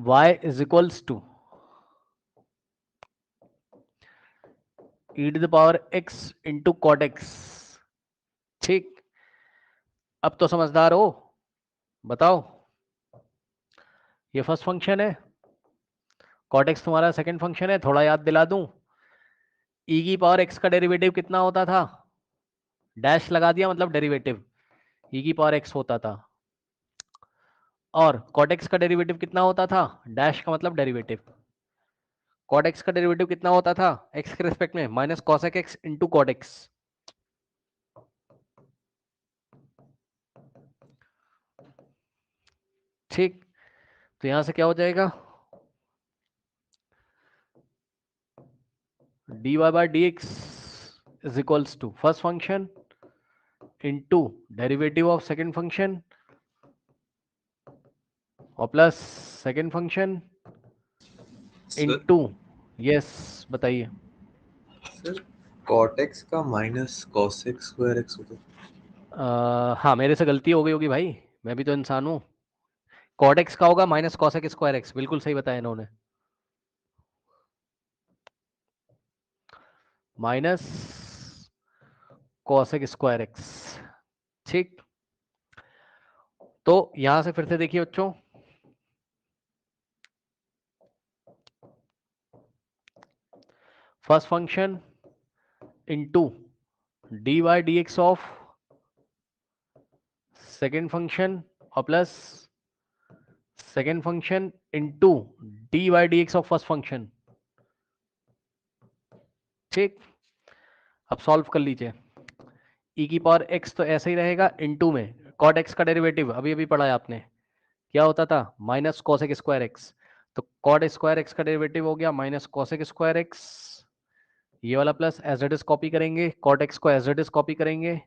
y is equals to e to the power x into cot x. ठीक, अब तो समझदार हो, बताओ। ये फर्स्ट फंक्शन है, कॉट एक्स तुम्हारा सेकंड फंक्शन है। थोड़ा याद दिला दूं, e की पावर x का डेरिवेटिव कितना होता था? डैश लगा दिया मतलब डेरिवेटिव, e की पावर x होता था। और कॉट एक्स का डेरिवेटिव कितना होता था? डैश का मतलब डेरिवेटिव। कॉट एक्स का डेरिवेटिव कितना होता था x के रिस्पेक्ट में? Minus cosec x into cot x. ठीक, तो यहां से क्या हो जाएगा? dy by d x is equals to first function into derivative of second function और plus second function into, yes बताइए। सर कॉट एक्स का माइनस कॉसेक स्क्वायर एक्स होता है। हाँ, मेरे से गलती हो गई होगी भाई, मैं भी तो इंसान हूँ। कॉट एक्स का होगा माइनस कॉसेक स्क्वायर एक्स, बिल्कुल सही बताया इन्होंने। Minus cosec square x. ठीक, तो यहां से फिर से देखिए बच्चों, first function into d y d x of second function और plus second function into d y d x of first function. ठीक, अब सॉल्व कर लीजिए। e की पावर x तो ऐसा ही रहेगा, इंटू में कॉट x का डेरिवेटिव अभी अभी पढ़ा है आपने, क्या होता था? Minus cosec square X. तो कॉट स्क्वायर एक्स का डेरिवेटिव हो गया माइनस कॉसेक स्क्वायर एक्स, ये वाला plus as it is copy करेंगे, कॉट एक्स को एज इट इज कॉपी करेंगे,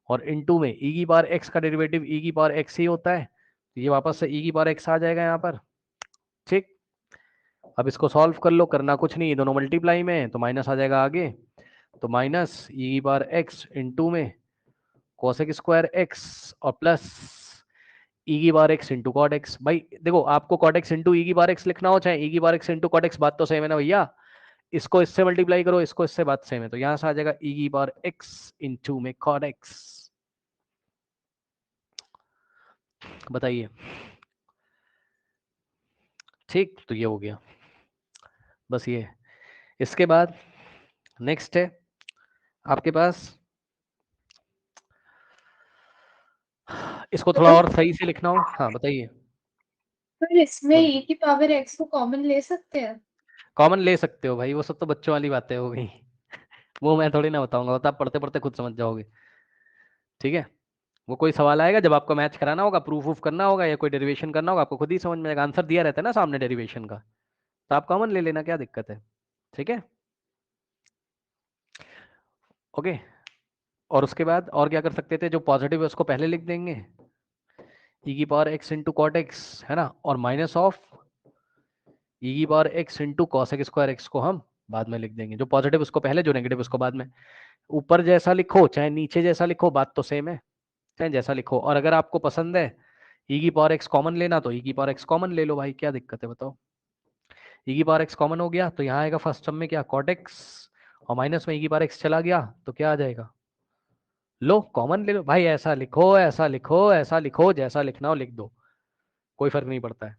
और इनटू में e की पावर x का डेरिवेटिव e की पावर x ही होता है, तो ये वापस से e की पावर x आ जाएगा यहाँ पर। ठीक, अब इसको सॉल्व कर लो, करना कुछ नहीं, दोनों मल्टीप्लाई में है तो माइनस आ जाएगा आगे। तो माइनस e की पावर x इंटू में कोसेक स्क्वायर एक्स और प्लस e की power x into cot x. भाई देखो, आपको कॉट एक्स इंटू e की पावर x लिखना हो चाहे e की power x into cot x, बात तो सेम है ना भैया। इसको इससे मल्टीप्लाई करो, इसको इससे, बात सेम है, तो यहां से आ जाएगा e की पावर x इंटू में कॉट एक्स। बताइए। ठीक, तो ये हो गया बस ये। इसके बाद नेक्स्ट है आपके पास, इसको थोड़ा और सही से लिखना हो। हाँ बताइए। पर इसमें बोलो। e की पावर x को कॉमन ले सकते हैं? कॉमन ले सकते हो भाई, वो सब तो बच्चों वाली बातें हो गई। वो मैं थोड़ी ना बताऊंगा, वो तो आप पढ़ते पढ़ते खुद समझ जाओगे। ठीक है, वो कोई सवाल आएगा जब आपको मैच कराना होगा, प्रूफ वूफ करना होगा या कोई डेरिवेशन करना होगा, आपको खुद ही समझ में आएगा, आंसर दिया रहता है ना सामने डेरिवेशन का, तो आप कॉमन ले लेना, क्या दिक्कत है। ठीक है, ओके। और उसके बाद और क्या कर सकते थे, जो पॉजिटिव है उसको पहले लिख देंगे, e की power x into cot x है ना, और माइनस ऑफ e की power x into cosec square x को हम बाद में लिख देंगे, जो पॉजिटिव उसको पहले, जो नेगेटिव उसको बाद में। ऊपर जैसा लिखो चाहे नीचे जैसा लिखो, बात तो सेम है, चाहे जैसा लिखो। और अगर आपको पसंद है e की पावर x कॉमन लेना तो e की पावर x कॉमन ले लो भाई, क्या दिक्कत है बताओ। e की पावर x कॉमन हो गया तो यहाँ आएगा फर्स्ट टर्म में क्या, कॉट x, और माइनस में e की पावर x चला गया तो क्या आ जाएगा, लो कॉमन ले लो भाई, ऐसा लिखो ऐसा लिखो ऐसा लिखो, जैसा लिखना हो लिख दो, कोई फर्क नहीं पड़ता है।